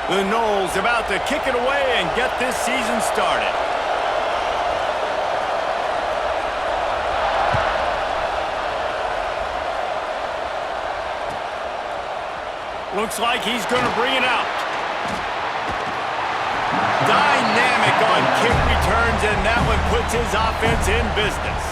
The Noles about to kick it away and get this season started. Looks like he's going to bring it out. Dynamic on kick returns, and that one puts his offense in business.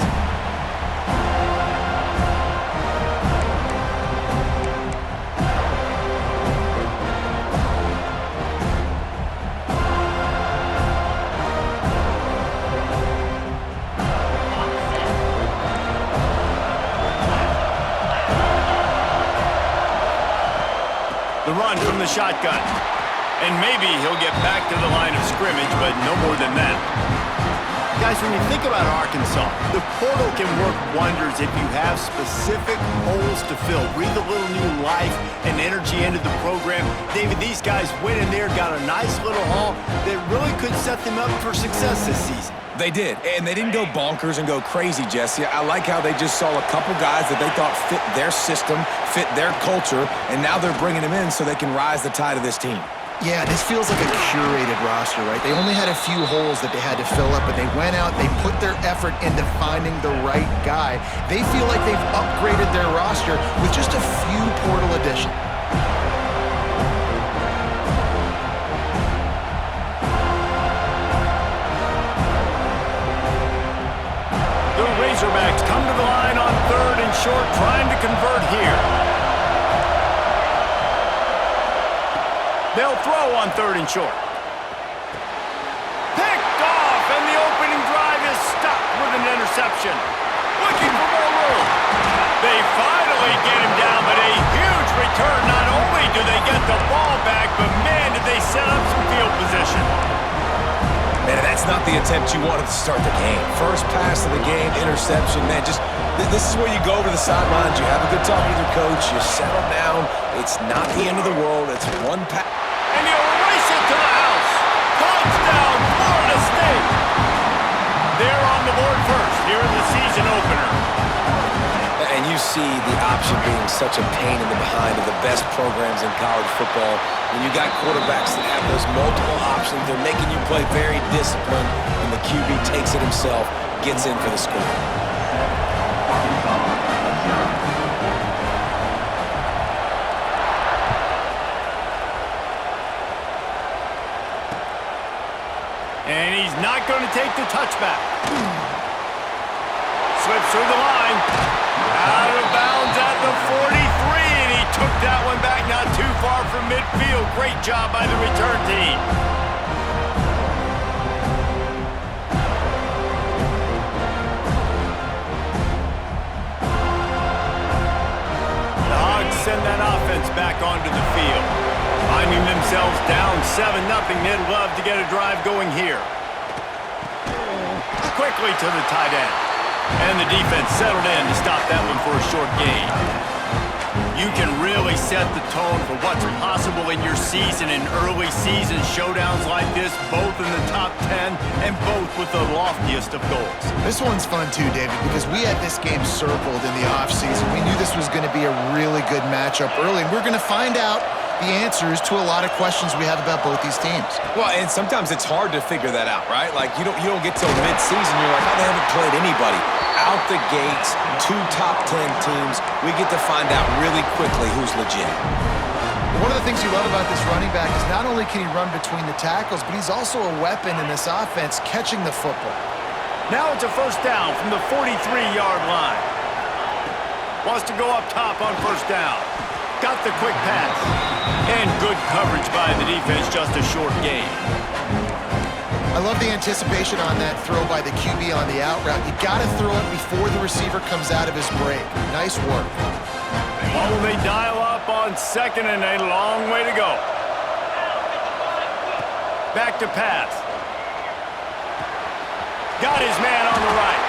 The run from the shotgun. And maybe he'll get back to the line of scrimmage, but no more than that. Guys, when you think about Arkansas, the portal can work wonders if you have specific holes to fill. Breathe a little new life and energy into the program. David, these guys went in there, got a nice little haul that really could set them up for success this season. They did, and they didn't go bonkers and go crazy, Jesse. I like how they just saw a couple guys that they thought fit their system, fit their culture, and now they're bringing them in so they can rise the tide of this team. Yeah, this feels like a curated roster, right? They only had a few holes that they had to fill up, but they went out, they put their effort into finding the right guy. They feel like they've upgraded their roster with just a few portal additions. Razorbacks come to the line on 3rd and short, trying to convert here. They'll throw on 3rd and short. Picked off, and the opening drive is stopped with an interception. Looking for more room. They finally get him down, but a huge return. Not only do they get the ball back, but man, did they set up some field position. Man, that's not the attempt you wanted to start the game. First pass of the game, interception. Man, just this is where you go over the sidelines. You have a good talk with your coach. You settle down. It's not the end of the world. It's one pass. And he'll race it to the house. Touchdown, Florida State. They're on the board first here in the season opener. And you see the option being such a pain in the behind of the best programs in college football. When you got quarterbacks that have those multiple options, they're making you play very disciplined, and the QB takes it himself, gets in for the score. And he's not going to take the touchback. Slips through the line. Out of bounds at the 43, and he took that one back not too far from midfield. Great job by the return team. The Hogs send that offense back onto the field. Finding themselves down 7-0, they'd love to get a drive going here. Quickly to the tight end. And the defense settled in to stop that one for a short gain. You can really set the tone for what's possible in your season in early season showdowns like this, both in the top 10 and both with the loftiest of goals. This one's fun too, David, because we had this game circled in the offseason. We knew this was going to be a really good matchup early, and we're going to find out the answers to a lot of questions we have about both these teams. Well, and sometimes it's hard to figure that out, right? Like, you don't get till mid-season, you're like, oh, they haven't played anybody. Out the gates, 2 top 10 teams, we get to find out really quickly who's legit. One of the things you love about this running back is not only can he run between the tackles, but he's also a weapon in this offense catching the football. Now it's a first down from the 43-yard line. Wants to go up top on first down. Got the quick pass. And good coverage by the defense, just a short gain. I love the anticipation on that throw by the QB on the out route. You got to throw it before the receiver comes out of his break. Nice work. What will they dial up on 2nd and a long way to go? Back to pass. Got his man on the right.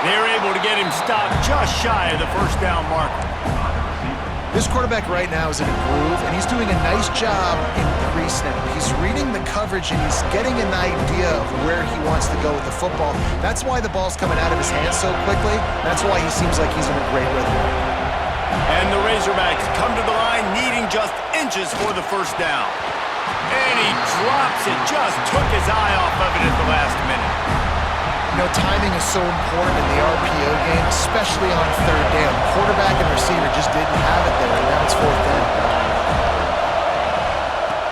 They're able to get him stopped just shy of the first down marker. This quarterback right now is in a groove, and he's doing a nice job in pre-snap. He's reading the coverage, and he's getting an idea of where he wants to go with the football. That's why the ball's coming out of his hands so quickly. That's why he seems like he's in a great rhythm. And the Razorbacks come to the line needing just inches for the first down. and he drops it. Just took his eye off of it at the last minute. You know, timing is so important in the RPO game, especially on third down. Quarterback and receiver just didn't have it there, and now it's fourth down.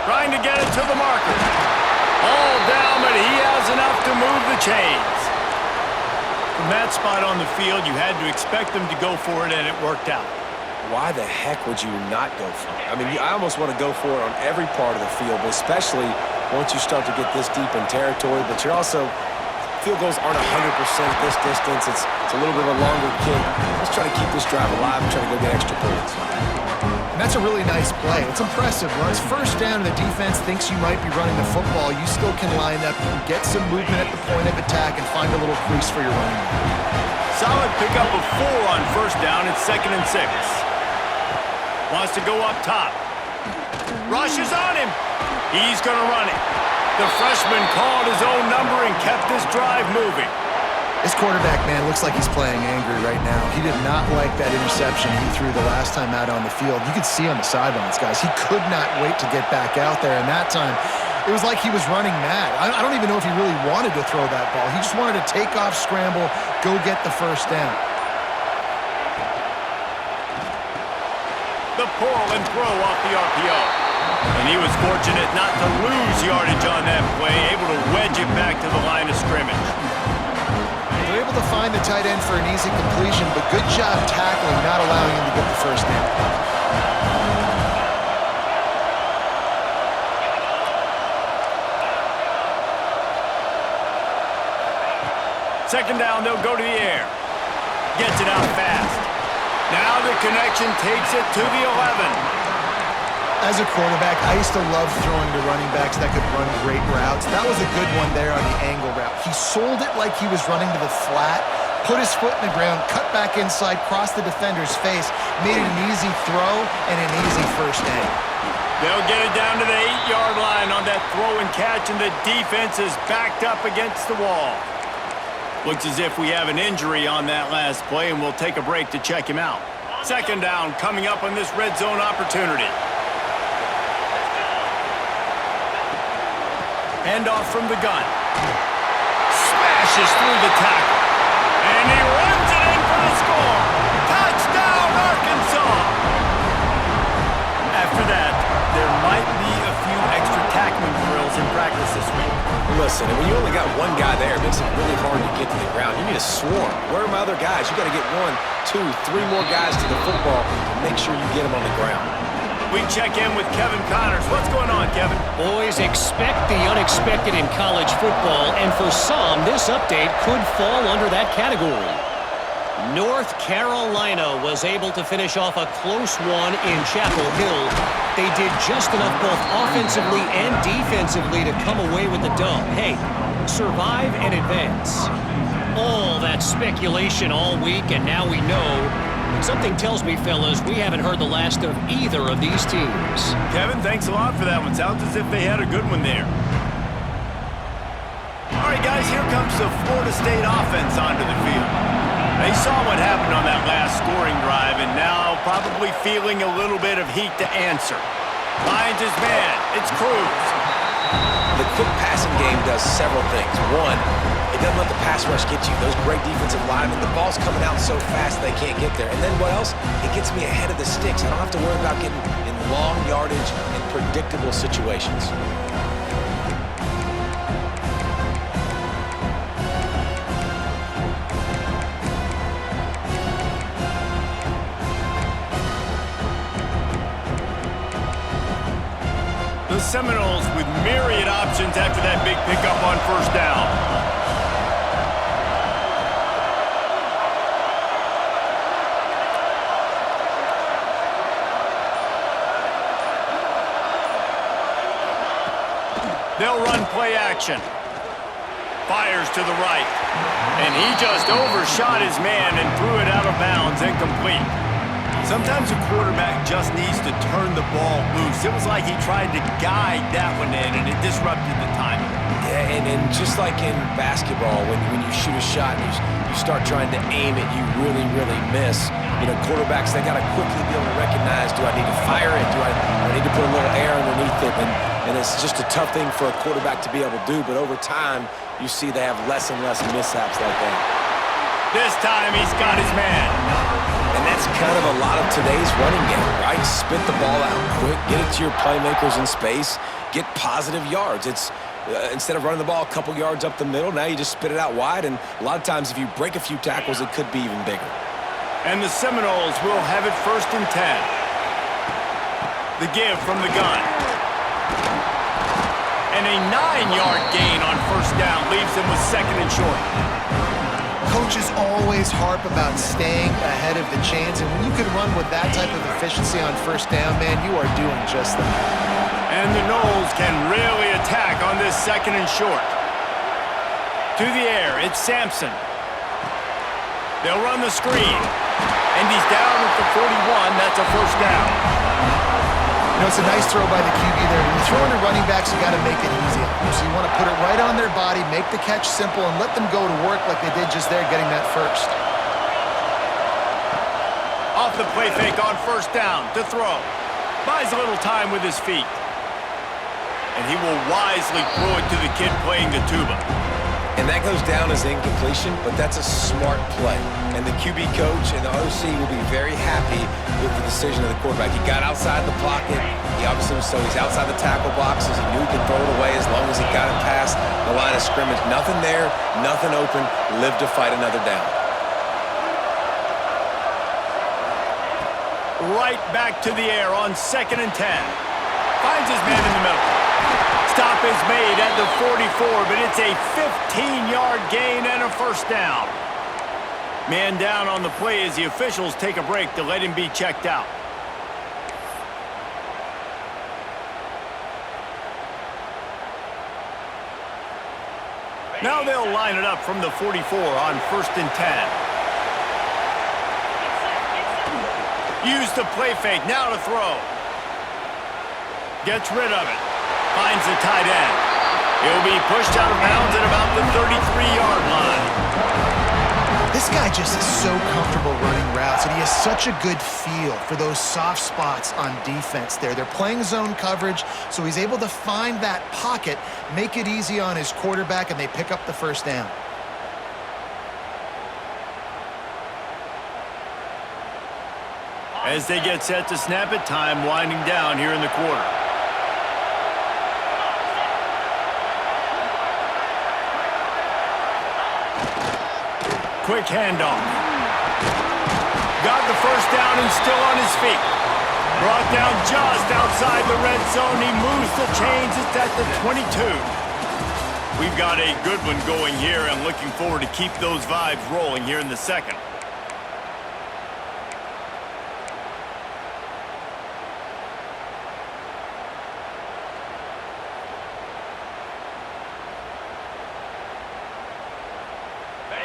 Trying to get it to the marker. All down, but he has enough to move the chains. From that spot on the field, you had to expect them to go for it, and it worked out. Why the heck would you not go for it? I mean, I almost want to go for it on every part of the field, but especially once you start to get this deep in territory. But you're also, field goals aren't 100% at this distance. It's a little bit of a longer kick. Let's try to keep this drive alive and try to go get extra points. And that's a really nice play. It's impressive. When it's first down and the defense thinks you might be running the football, you still can line up and get some movement at the point of attack and find a little crease for your running back. Solid pickup of 4 on first down. It's 2nd and 6. Wants to go up top. Rushes on him. He's going to run it. The freshman called his own number and kept this drive moving. This quarterback, man, looks like he's playing angry right now. He did not like that interception he threw the last time out on the field. You could see on the sidelines, guys. He could not wait to get back out there, and that time it was like he was running mad. I don't even know if he really wanted to throw that ball. He just wanted to take off, scramble, go get the first down. The pull and throw off the RPO. And he was fortunate not to lose yardage on that play, able to wedge it back to the line of scrimmage. They're able to find the tight end for an easy completion, but good job tackling, not allowing him to get the first down. Second down, they'll go to the air. Gets it out fast. Now the connection takes it to the 11. As a quarterback, I used to love throwing to running backs that could run great routes. That was a good one there on the angle route. He sold it like he was running to the flat, put his foot in the ground, cut back inside, crossed the defender's face, made it an easy throw and an easy first down. They'll get it down to the 8-yard line on that throw and catch, and the defense is backed up against the wall. Looks as if we have an injury on that last play, and we'll take a break to check him out. Second down coming up on this red zone opportunity. Handoff from the gun. Smashes through the tackle. And he runs it in for the score. Touchdown, Arkansas! After that, there might be a few extra tackling drills in practice this week. Listen, when you only got one guy there, it makes it really hard to get to the ground. You need a swarm. Where are my other guys? You got to get 1, 2, 3 more guys to the football and make sure you get them on the ground. We check in with Kevin Connors. What's going on, Kevin? Boys, expect the unexpected in college football, and for some, this update could fall under that category. North Carolina was able to finish off a close one in Chapel Hill. They did just enough both offensively and defensively to come away with the dub. Hey, survive and advance. All that speculation all week, and now we know. But something tells me, fellas, we haven't heard the last of either of these teams. Kevin, thanks a lot for that one. Sounds as if they had a good one there. All right, guys, here comes the Florida State offense onto the field. They saw what happened on that last scoring drive, and now probably feeling a little bit of heat to answer. Finds his man. It's Cruz. The quick passing game does several things. One, it doesn't let the pass rush get you. Those great defensive linemen, the ball's coming out so fast they can't get there. And then what else? It gets me ahead of the sticks. I don't have to worry about getting in long yardage and predictable situations. The Seminoles with myriad options after that big pickup on first down. They'll run play action. Fires to the right. And he just overshot his man and threw it out of bounds, incomplete. Sometimes a quarterback just needs to turn the ball loose. It was like he tried to guide that one in, and it disrupted the timing. Yeah, and just like in basketball, when you shoot a shot and you start trying to aim it, you really, really miss. You know, quarterbacks, they got to quickly be able to recognize, do I need to fire it? Do I need to put a little air underneath it? And and it's just a tough thing for a quarterback to be able to do, but over time, you see they have less and less mishaps like that. This time he's got his man. And that's kind of a lot of today's running game, right? Spit the ball out quick, get it to your playmakers in space, get positive yards. It's instead of running the ball a couple yards up the middle, now you just spit it out wide, and a lot of times if you break a few tackles, it could be even bigger. And the Seminoles will have it 1st and 10. The give from the gun. And a 9-yard gain on 1st down leaves them with 2nd and short. Coaches always harp about staying ahead of the chains, and when you can run with that type of efficiency on 1st down, man, you are doing just that. And the Noles can really attack on this 2nd and short. To the air, it's Sampson. They'll run the screen. And he's down at the 41. That's a 1st down. You know, it's a nice throw by the QB there. When you're throwing to running backs, you got to make it easy. So you want to put it right on their body, make the catch simple, and let them go to work like they did just there, getting that 1st. Off the play fake on 1st down to throw. Buys a little time with his feet. And he will wisely throw it to the kid playing the tuba. And that goes down as incompletion, but that's a smart play. And the QB coach and the OC will be very happy with the decision of the quarterback. He got outside the pocket. He obviously so he's outside the tackle boxes. He knew he could throw it away as long as he got it past the line of scrimmage. Nothing there, nothing open. Live to fight another down. Right back to the air on 2nd and 10. Finds his man in the middle. Stop is made at the 44, but it's a 15-yard gain and a 1st down. Man down on the play as the officials take a break to let him be checked out. Now they'll line it up from the 44 on 1st and 10. Use the play fake, now to throw. Gets rid of it. Finds the tight end. He'll be pushed out of bounds at about the 33-yard line. This guy just is so comfortable running routes, and he has such a good feel for those soft spots on defense there. They're playing zone coverage, so he's able to find that pocket, make it easy on his quarterback, and they pick up the 1st down. As they get set to snap it, time winding down here in the quarter. Quick handoff. Got the 1st down and still on his feet. Brought down just outside the red zone. He moves the chains. It's at the 22. We've got a good one going here and looking forward to keep those vibes rolling here in the 2nd.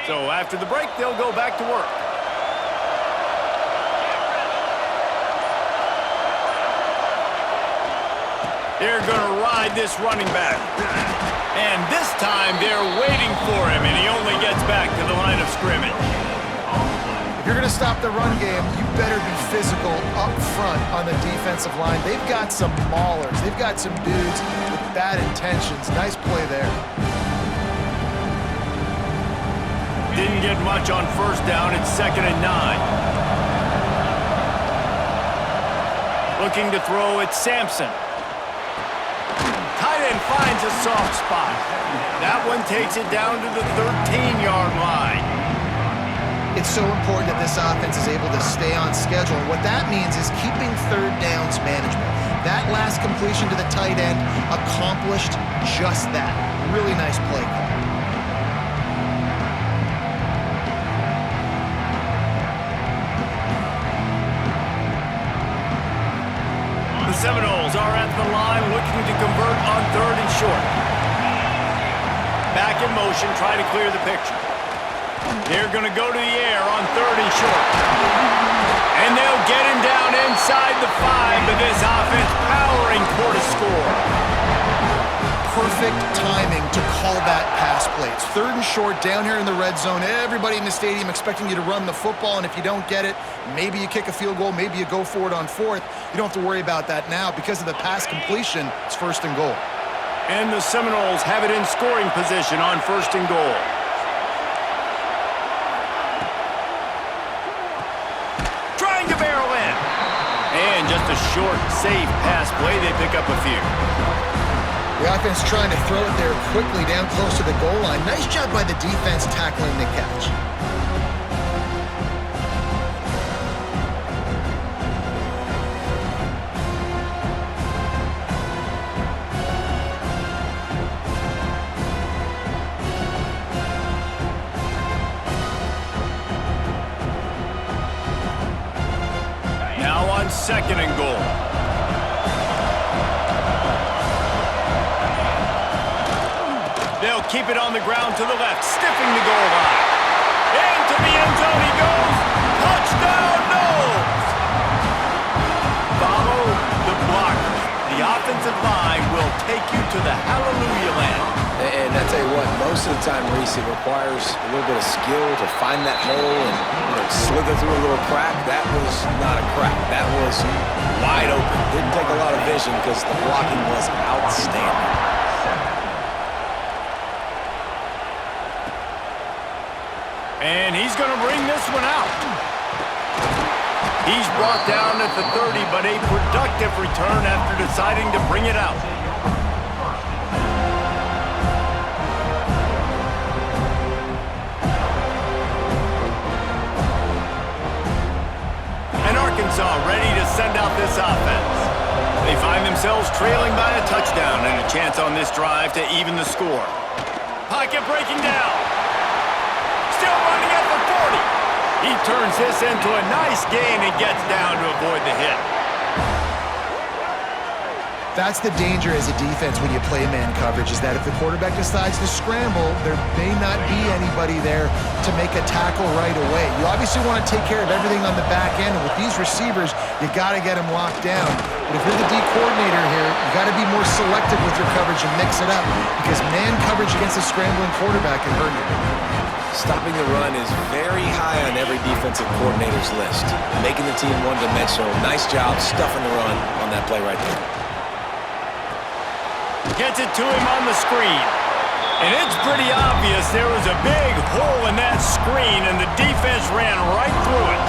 So after the break, they'll go back to work. They're going to ride this running back. And this time, they're waiting for him, and he only gets back to the line of scrimmage. If you're going to stop the run game, you better be physical up front on the defensive line. They've got some maulers. They've got some dudes with bad intentions. Nice play there. Didn't get much on 1st down. It's 2nd and 9. Looking to throw, it's Sampson. Tight end finds a soft spot. That one takes it down to the 13-yard line. It's so important that this offense is able to stay on schedule. And what that means is keeping 3rd downs management. That last completion to the tight end accomplished just that. Really nice play call. The Seminoles are at the line looking to convert on 3rd and short. Back in motion, try to clear the picture. They're going to go to the air on 3rd and short. And they'll get him down inside the 5, but this offense powering toward a score. Perfect perfect timing to call that pass play. It's 3rd and short down here in the red zone. Everybody in the stadium expecting you to run the football, and if you don't get it, maybe you kick a field goal, maybe you go for it on 4th. You don't have to worry about that now. Because of the pass completion, it's 1st and goal. And the Seminoles have it in scoring position on 1st and goal. Trying to barrel in. And just a short, safe pass play. They pick up a few. The offense trying to throw it there quickly down close to the goal line. Nice job by the defense tackling the catch. Now on 2nd and goal. They'll keep it on the ground to the left, stiffing the goal line. Into the end zone he goes. Touchdown, Knowles! Follow the blocker. The offensive line will take you to the hallelujah land. And I tell you what, most of the time, Reese, it requires a little bit of skill to find that hole and slither through a little crack. That was not a crack. That was wide open. Didn't take a lot of vision because the blocking was outstanding. And he's going to bring this one out. He's brought down at the 30, but a productive return after deciding to bring it out. And Arkansas ready to send out this offense. They find themselves trailing by a touchdown and a chance on this drive to even the score. Pocket breaking down. Still running at the 40. He turns this into a nice gain and gets down to avoid the hit. That's the danger as a defense when you play man coverage, is that if the quarterback decides to scramble, there may not be anybody there to make a tackle right away. You obviously want to take care of everything on the back end, and with these receivers, you got to get them locked down. But if you're the D coordinator here, you got to be more selective with your coverage and mix it up, because man coverage against a scrambling quarterback can hurt you. Stopping the run is very high on every defensive coordinator's list. Making the team one-dimensional. Nice job stuffing the run on that play right there. Gets it to him on the screen. And it's pretty obvious there was a big hole in that screen, and the defense ran right through it.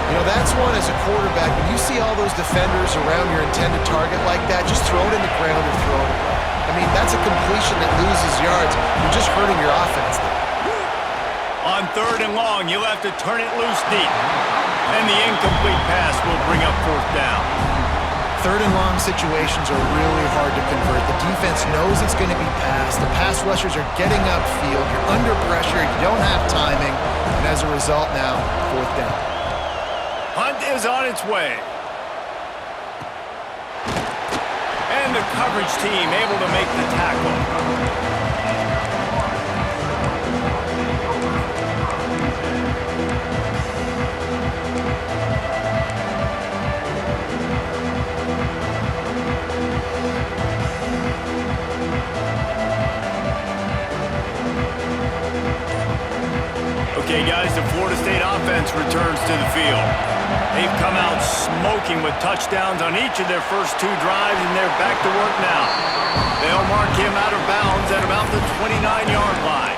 You know, that's one as a quarterback. When you see all those defenders around your intended target like that, just throw it in the ground or throw it away. I mean, that's a completion that loses yards. You're just hurting your offense there. On 3rd and long, you'll have to turn it loose deep. And the incomplete pass will bring up 4th down. 3rd and long situations are really hard to convert. The defense knows it's going to be passed. The pass rushers are getting upfield. You're under pressure. You don't have timing. And as a result now, 4th down. Hunt is on its way. And the coverage team able to make the tackle. Okay, guys, the Florida State offense returns to the field. They've come out smoking with touchdowns on each of their first 2 drives, and they're back to work now. They'll mark him out of bounds at about the 29-yard line.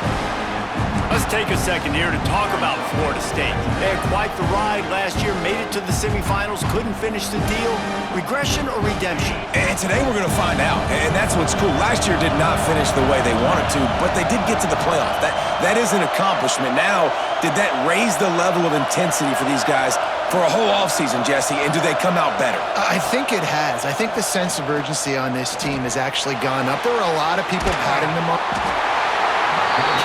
Let's take a second here to talk about Florida State. They had quite the ride last year, made it to the semifinals, couldn't finish the deal. Regression or redemption? And today we're going to find out, and that's what's cool. Last year did not finish the way they wanted to, but they did get to the playoff. That is an accomplishment. Now, did that raise the level of intensity for these guys for a whole offseason, Jesse, and do they come out better? I think it has. I think the sense of urgency on this team has actually gone up. There were a lot of people patting them up.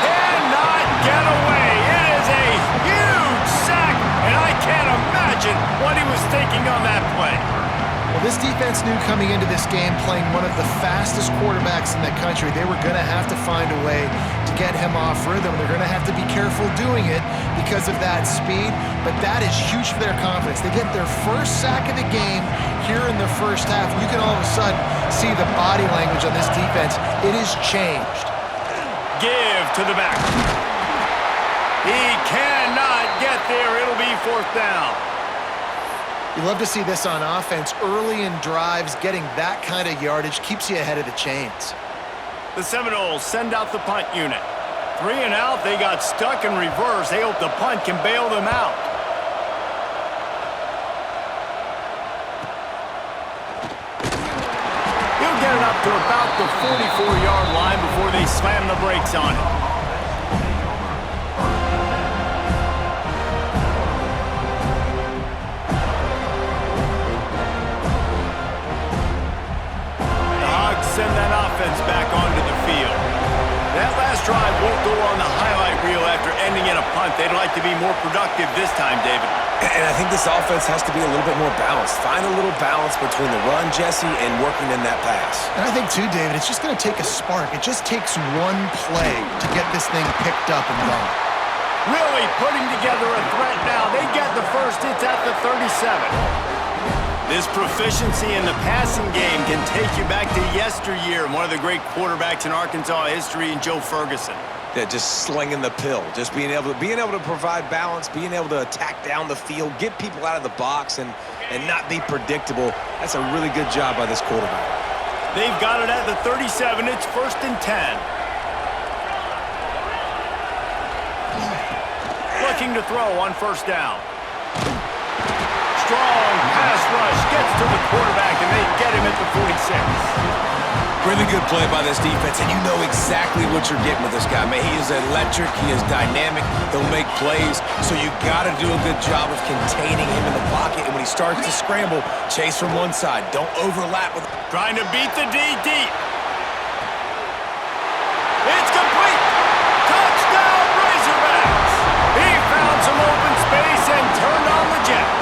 Cannot get away. It is a huge sack, and I can't imagine what he was thinking on that play. Well, this defense knew coming into this game, playing one of the fastest quarterbacks in the country, they were going to have to find a way to get him off rhythm. They're going to have to be careful doing it because of that speed, but that is huge for their confidence. They get their first sack of the game here in the first half. You can all of a sudden see the body language on this defense. It has changed. Give to the back. He cannot get there. It'll be 4th down. You love to see this on offense. Early in drives, getting that kind of yardage keeps you ahead of the chains. The Seminoles send out the punt unit. 3 and out. They got stuck in reverse. They hope the punt can bail them out. He'll get it up to about the 44-yard line before they slam the brakes on it. Send that offense back onto the field. That last drive won't go on the highlight reel after ending in a punt. They'd like to be more productive this time, David. And I think this offense has to be a little bit more balanced. Find a little balance between the run, Jesse, and working in that pass. And I think, too, David, it's just going to take a spark. It just takes one play to get this thing picked up and going. Really putting together a threat now. They get the first. It's at the 37. This proficiency in the passing game can take you back to yesteryear, one of the great quarterbacks in Arkansas history, in Joe Ferguson. Yeah, just slinging the pill, just being able to provide balance, being able to attack down the field, get people out of the box, and not be predictable. That's a really good job by this quarterback. They've got it at the 37. It's 1st and 10. Looking to throw on 1st down. Strong pass rush gets to the quarterback, and they get him at the 46. Really good play by this defense, and you know exactly what you're getting with this guy. Man, he is electric. He is dynamic. He'll make plays, so you got to do a good job of containing him in the pocket. And when he starts to scramble, chase from one side. Don't overlap with. Trying to beat the D deep. It's complete. Touchdown, Razorbacks. He found some open space and turned on the Jets.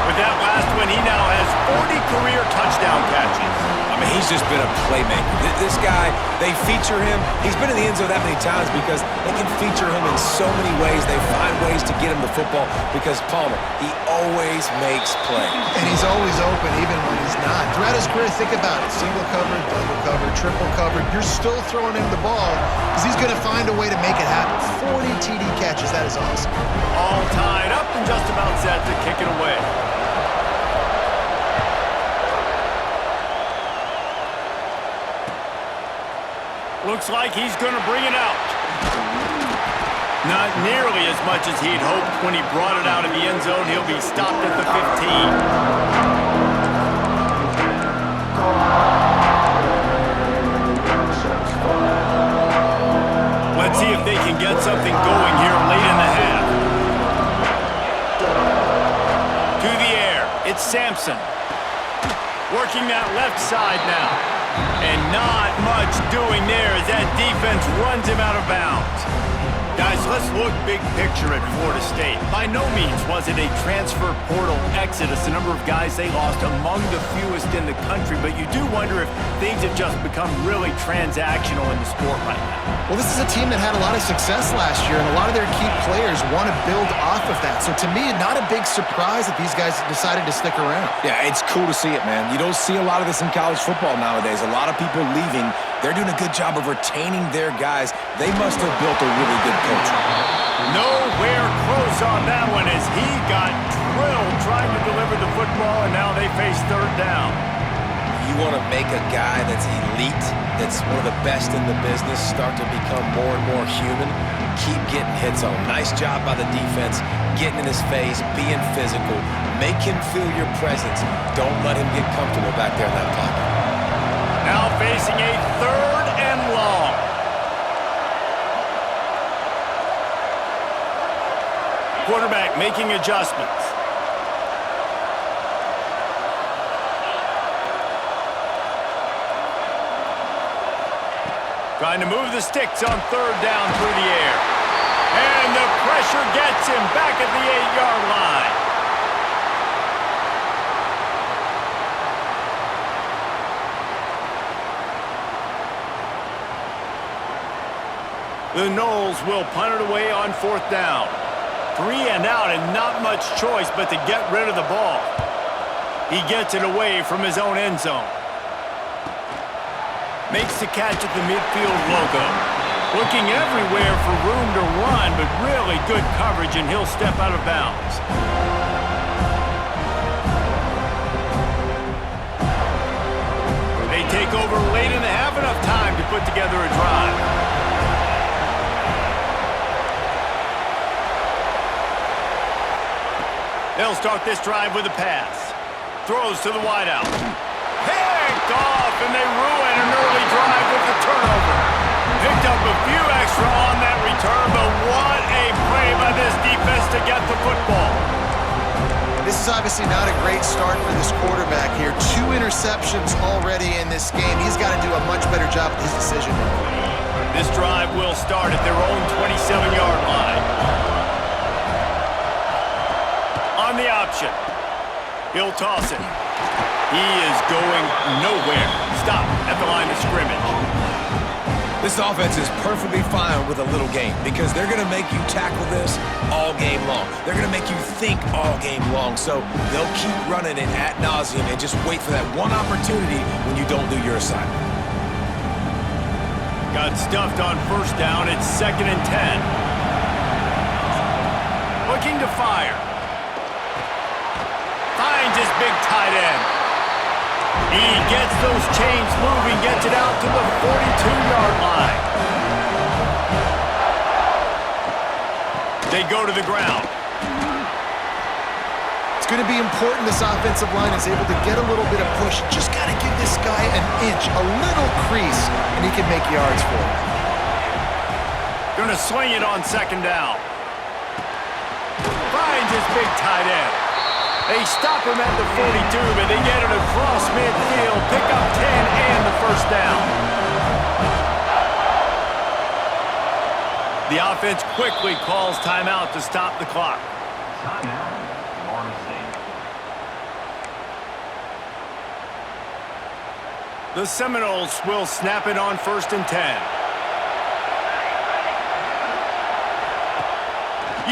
With that last one, he now has 40 career touchdown catches. I mean, he's just been a playmaker. This guy, they feature him. He's been in the end zone that many times because they can feature him in so many ways. They find ways to get him the football because Palmer, he always makes plays. And he's always open even when he's not. Throughout his career, think about it. Single covered, double covered, triple covered. You're still throwing him the ball because he's going to find a way to make it happen. 40 TD catches. That is awesome. All tied up and just about set to kick it away. Looks like he's going to bring it out. Not nearly as much as he'd hoped when he brought it out in the end zone. He'll be stopped at the 15. Let's see if they can get something going here late in the half. To the air, it's Sampson. Working that left side now. And not much doing there as that defense runs him out of bounds. Guys, let's look big picture at Florida State. By no means was it a transfer portal exodus. The number of guys they lost among the fewest in the country, but you do wonder if things have just become really transactional in the sport right now. Well, this is a team that had a lot of success last year, and a lot of their key players want to build off of that. So to me, not a big surprise that these guys decided to stick around. Yeah, it's cool to see it, man. You don't see a lot of this in college football nowadays. A lot of people leaving. They're doing a good job of retaining their guys. They must have built a really good culture. Nowhere close on that one as he got drilled trying to deliver the football, and now they face 3rd down. You want to make a guy that's elite, that's one of the best in the business, start to become more and more human. Keep getting hits on him. Nice job by the defense, getting in his face, being physical. Make him feel your presence. Don't let him get comfortable back there in that pocket. Now facing a 3rd and long. Quarterback making adjustments. Trying to move the sticks on 3rd down through the air. And the pressure gets him back at the 8-yard line. The Noles will punt it away on 4th down. 3 and out and not much choice but to get rid of the ball. He gets it away from his own end zone. Makes the catch at the midfield logo. Looking everywhere for room to run, but really good coverage, and he'll step out of bounds. They take over late in the half, enough time to put together a drive. They'll start this drive with a pass. Throws to the wideout. Picked off, and they ruin an early drive with the turnover. Picked up a few extra on that return, but what a play by this defense to get the football. This is obviously not a great start for this quarterback here. 2 interceptions already in this game. He's got to do a much better job with his decision making. This drive will start at their own 27-yard line. On the option. He'll toss it. He is going nowhere. Stop at the line of scrimmage. This offense is perfectly fine with a little game because they're going to make you tackle this all game long. They're going to make you think all game long. So they'll keep running it ad nauseum and just wait for that one opportunity when you don't do your assignment. Got stuffed on first down. It's 2nd and 10. Looking to fire. Finds his big tight end. He gets those chains moving, gets it out to the 42-yard line. They go to the ground. It's going to be important this offensive line is able to get a little bit of push. Just got to give this guy an inch, a little crease, and he can make yards for it. Going to swing it on 2nd down. Finds his big tight end. They stop him at the 42, but they get it across midfield, pick up 10 and the first down. The offense quickly calls timeout to stop the clock. The Seminoles will snap it on 1st and 10.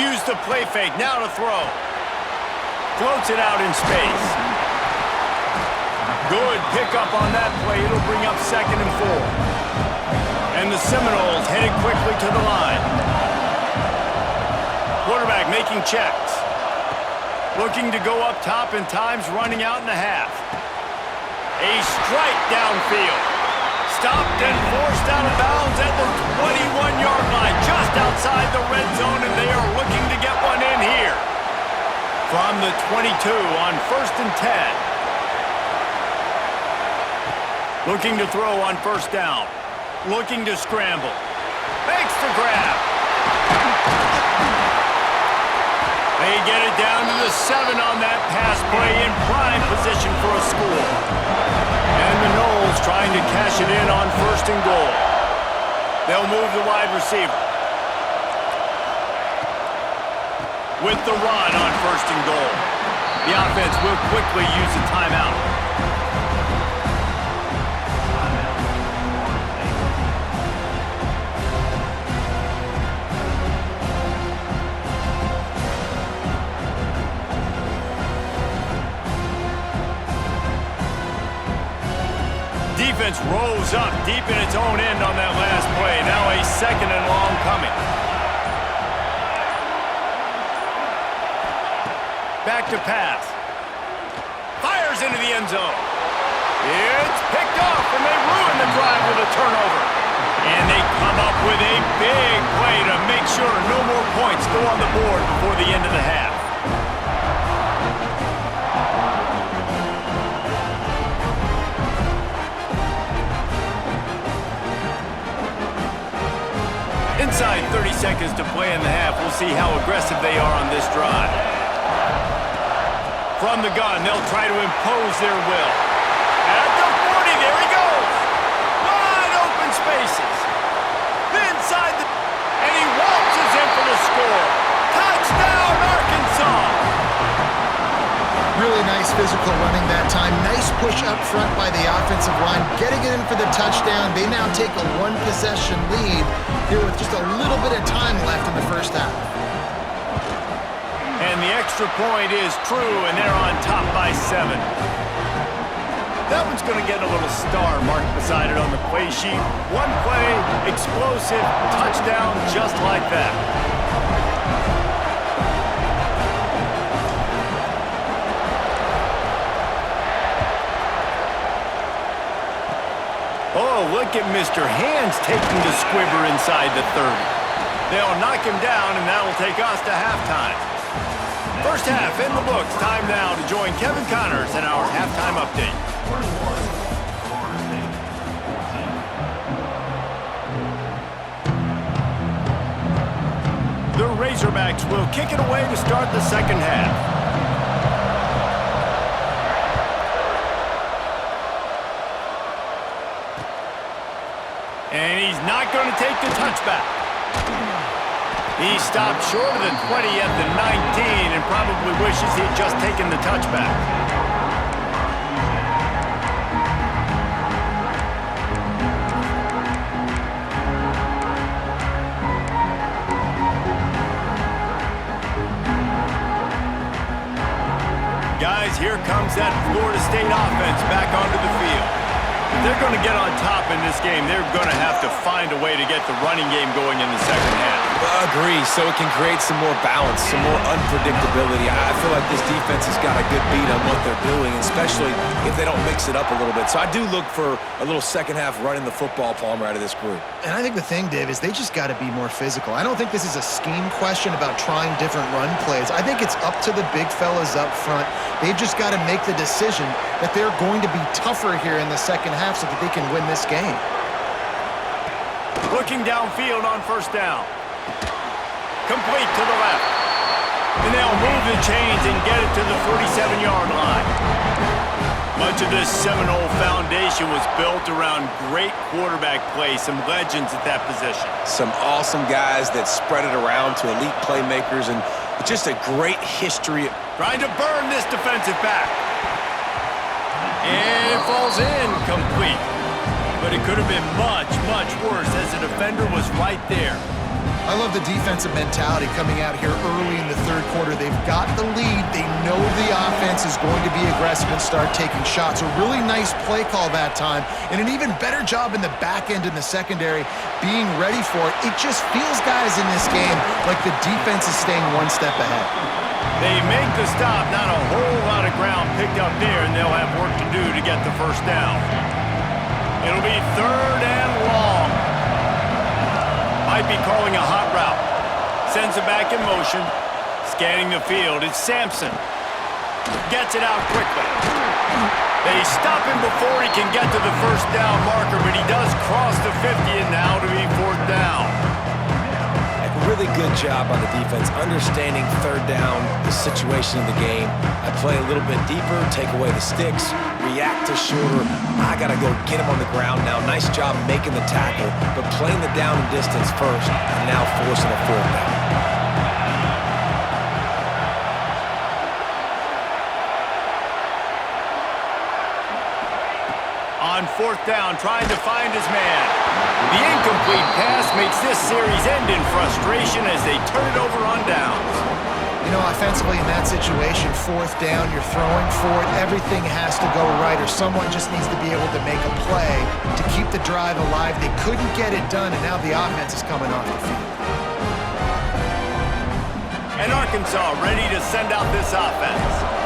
Use the play fake, now to throw. Floats it out in space. Good pickup on that play. It'll bring up 2nd and 4. And the Seminoles headed quickly to the line. Quarterback making checks. Looking to go up top, and time's running out in the half. A strike downfield. Stopped and forced out of bounds at the 21-yard line, just outside the red zone, and they are looking to get one in here. From the 22 on 1st and 10. Looking to throw on 1st down. Looking to scramble. Makes the grab. They get it down to the 7 on that pass play, in prime position for a score. And the Noles trying to cash it in on 1st and goal. They'll move the wide receiver. With the run on 1st and goal. The offense will quickly use a timeout. Defense rose up deep in its own end on that last play. Now a 2nd and long coming. Back to pass. Fires into the end zone. It's picked off, and they ruin the drive with a turnover. And they come up with a big play to make sure no more points go on the board before the end of the half. Inside 30 seconds to play in the half. We'll see how aggressive they are on this drive. From the gun, they'll try to impose their will. At the 40, there he goes. Wide open spaces. Inside the... And he waltzes in for the score. Touchdown, Arkansas. Really nice physical running that time. Nice push up front by the offensive line. Getting it in for the touchdown. They now take a 1-possession lead here with just a little bit of time left in the first half. And And the extra point is true, and they're on top by 7. That one's going to get a little star marked beside it on the play sheet. One play, explosive, touchdown, just like that. Oh, look at Mr. Hands taking the squibber inside the 30. They'll knock him down, and that'll take us to halftime. First half in the books. Time now to join Kevin Connors in our halftime update. The Razorbacks will kick it away to start the second half. And he's not going to take the touchback. He stopped short of the 20 at the 19 and probably wishes he'd just taken the touchback. Guys, here comes that Florida State offense back onto the field. If they're going to get on top in this game, they're going to have to find a way to get the running game going in the second half. Agree, so it can create some more balance, some more unpredictability. I feel like this defense has got a good beat on what they're doing, especially if they don't mix it up a little bit. So I do look for a little second half running the football, Palmer, out of this group. And I think the thing, Dave, is they just got to be more physical. I don't think this is a scheme question about trying different run plays. I think it's up to the big fellas up front. They've just got to make the decision that they're going to be tougher here in the second half so that they can win this game. Looking downfield on first down. Complete to the left. And they'll move the chains and get it to the 47-yard line. Much of this Seminole foundation was built around great quarterback play, some legends at that position. Some awesome guys that spread it around to elite playmakers and just a great history. Trying to burn this defensive back. And it falls in complete. But it could have been much, much worse as the defender was right there. I love the defensive mentality coming out here early in the third quarter. They've got the lead. They know the offense is going to be aggressive and start taking shots. A really nice play call that time, and an even better job in the back end in the secondary being ready for it. It just feels, guys, in this game like the defense is staying one step ahead. They make the stop, not a whole lot of ground picked up there, and they'll have work to do to get the first down. It'll be third and long. Might be calling a hot route. Sends it back in motion. Scanning the field. It's Sampson. Gets it out quickly. They stop him before he can get to the first down marker, but he does cross the 50 and now to be fourth down. Really good job on the defense, understanding third down, the situation of the game. I play a little bit deeper, take away the sticks, react to shorter. I got to go get him on the ground now. Nice job making the tackle, but playing the down and distance first, and now forcing a fourth down. On fourth down, trying to find his man. The incomplete pass makes this series end in frustration as they turn it over on downs. You know, offensively in that situation, fourth down, you're throwing for it. Everything has to go right, or someone just needs to be able to make a play to keep the drive alive. They couldn't get it done, and now the offense is coming off the field. And Arkansas ready to send out this offense.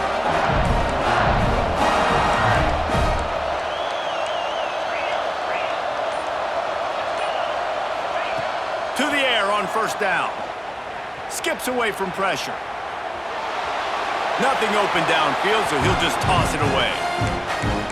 To the air on first down. Skips away from pressure. Nothing open downfield, so he'll just toss it away.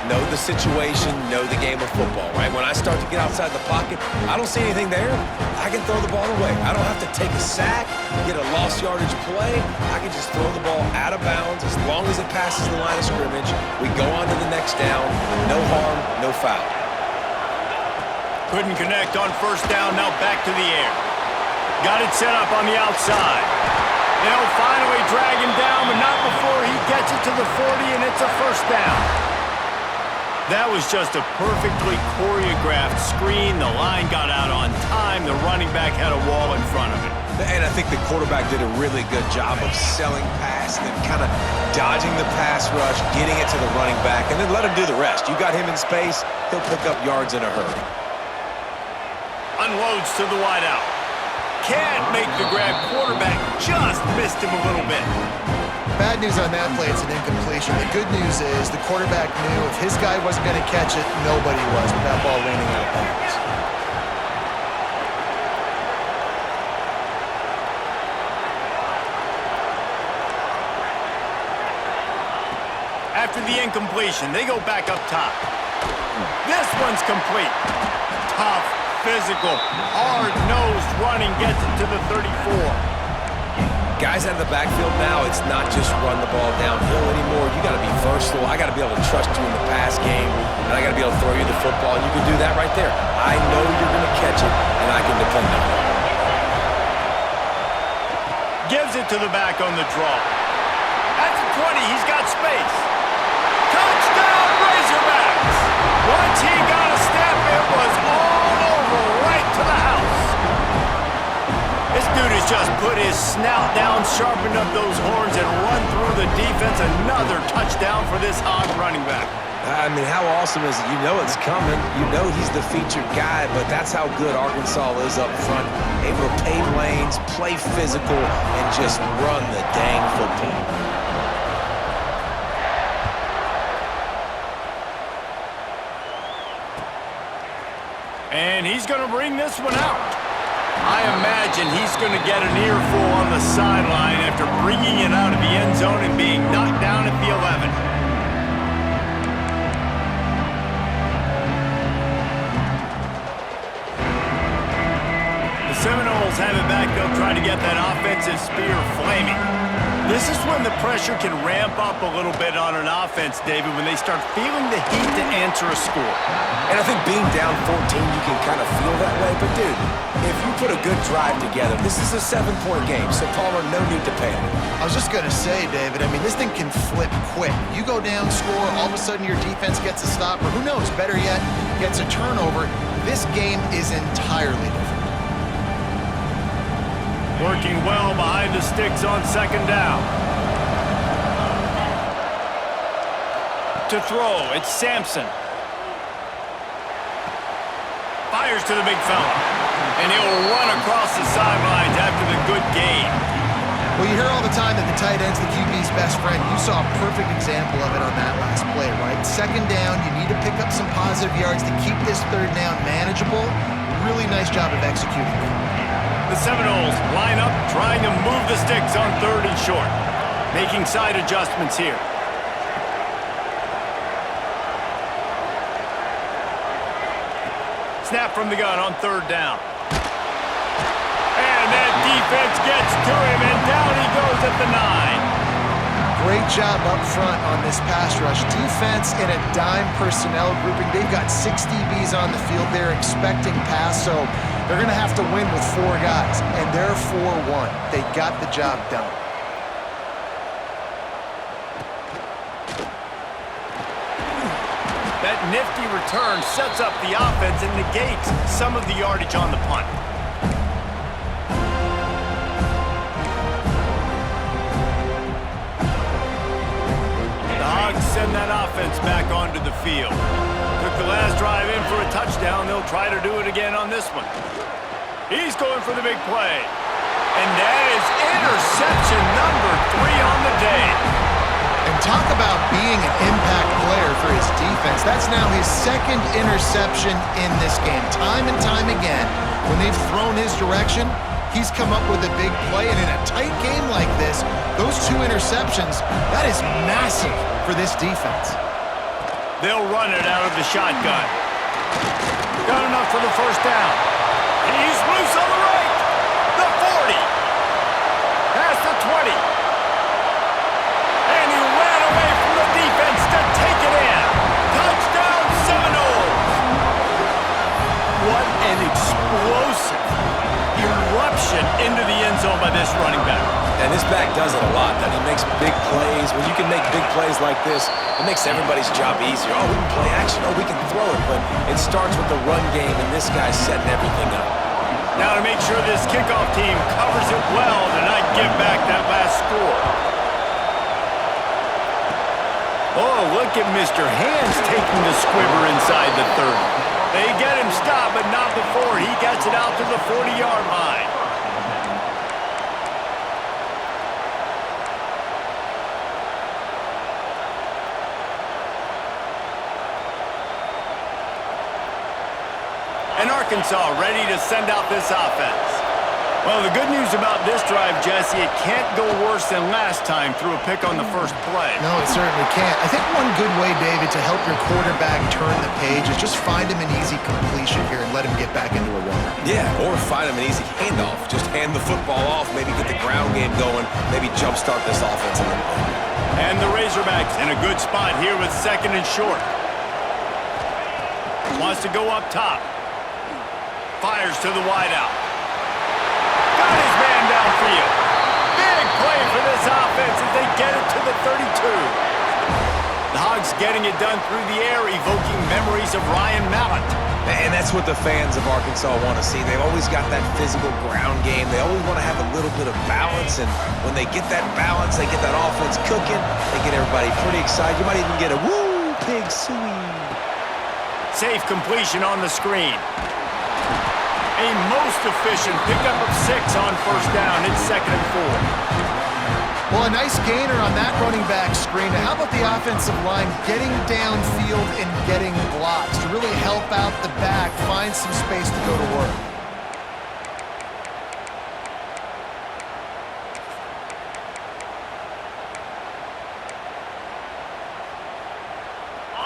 Know the situation, know the game of football, right? When I start to get outside the pocket, I don't see anything there. I can throw the ball away. I don't have to take a sack, get a lost yardage play. I can just throw the ball out of bounds as long as it passes the line of scrimmage. We go on to the next down. No harm, no foul. Couldn't connect on first down, now back to the air. Got it set up on the outside. They'll finally drag him down, but not before he gets it to the 40, and it's a first down. That was just a perfectly choreographed screen. The line got out on time. The running back had a wall in front of it. And I think the quarterback did a really good job of selling pass and then kind of dodging the pass rush, getting it to the running back, and then let him do the rest. You got him in space, he'll pick up yards in a hurry. Unloads to the wideout. Can't make the grab. Quarterback just missed him a little bit. Bad news on that play, it's an incompletion. The good news is the quarterback knew if his guy wasn't going to catch it, nobody was with that ball raining out of bounds. After the incompletion, they go back up top. This one's complete. Tough, physical, hard-nosed running gets it to the 34. Guys out of the backfield now, it's not just run the ball downhill anymore. You got to be versatile. I got to be able to trust you in the pass game, and I got to be able to throw you the football, and you can do that right there. I know you're going to catch it, and I can depend on it. Gives it to the back on the draw. At the 20, he's got space. Touchdown, Razorbacks! Once he got a step, it was all over, right to the house. This dude has just put his snout down, sharpened up those horns, and run through the defense. Another touchdown for this Hog running back. I mean, how awesome is it? You know it's coming. You know he's the featured guy, but that's how good Arkansas is up front. Able to pave lanes, play physical, and just run the dang football. And he's going to bring this one out. I imagine he's going to get an earful on the sideline after bringing it out of the end zone and being knocked down at the 11. The Seminoles have it back. They'll try to get that offensive spear flaming. This is when the pressure can ramp up a little bit on an offense, David, when they start feeling the heat to answer a score. And I think being down 14, you can kind of feel that way. But, dude, if you put a good drive together, this is a 7-point game, so, Palmer, no need to panic. I was just going to say, David, I mean, this thing can flip quick. You go down, score, all of a sudden your defense gets a stop, or who knows, better yet, gets a turnover. This game is entirely different. Working well behind the sticks on second down. To throw, it's Sampson. Fires to the big fella. And he'll run across the sidelines after the good gain. Well, you hear all the time that the tight end's the QB's best friend. You saw a perfect example of it on that last play, right? Second down, you need to pick up some positive yards to keep this third down manageable. Really nice job of executing. The Seminoles line up, trying to move the sticks on third and short. Making side adjustments here. Snap from the gun on third down. And that defense gets to him, and down he goes at the 9. Great job up front on this pass rush. Defense in a dime personnel grouping. They've got 6 DBs on the field. They're expecting pass, so they're going to have to win with 4 guys, and they're 4-1. They got the job done. That nifty return sets up the offense and negates some of the yardage on the punt. The Hogs send that offense back onto the field. Took the last drive in for a touchdown. They'll try to do it again on this one. He's going for the big play. And that is interception number 3 on the day. And talk about being an impact player for his defense. That's now his 2nd interception in this game. Time and time again, when they've thrown his direction, he's come up with a big play. And in a tight game like this, those 2 interceptions, that is massive for this defense. They'll run it out of the shotgun. Got enough for the first down. He's loose on the right. The 40. Past the 20. And he ran away from the defense to take it in. Touchdown Seminoles. What an explosive eruption into the end zone by this running back. And this back does it a lot. He makes big plays. When you can make big plays like this, it makes everybody's job easier. Oh, we can play action. Oh, we can throw it. But it starts with the run game, and this guy's setting everything up. Now to make sure this kickoff team covers it well to not give back that last score. Oh, look at Mr. Hands taking the squibber inside the 30. They get him stopped, but not before he gets it out to the 40-yard line. And Arkansas ready to send out this offense. Well, the good news about this drive, Jesse, it can't go worse than last time through a pick on the first play. No, it certainly can't. I think one good way, David, to help your quarterback turn the page is just find him an easy completion here and let him get back into a run. Yeah, or find him an easy handoff. Just hand the football off, maybe get the ground game going, maybe jumpstart this offense a little bit. And the Razorbacks in a good spot here with 2nd and short. Wants to go up top. Fires to the wideout. Got his man downfield. Big play for this offense as they get it to the 32. The Hogs getting it done through the air, evoking memories of Ryan Mallett. And that's what the fans of Arkansas want to see. They've always got that physical ground game. They always want to have a little bit of balance, and when they get that balance, they get that offense cooking, they get everybody pretty excited. You might even get a woo, pig suey. Safe completion on the screen. A most efficient pickup of 6 on first down. It's 2nd and 4. Well, a nice gainer on that running back screen. Now, how about the offensive line getting downfield and getting blocks to really help out the back, find some space to go to work?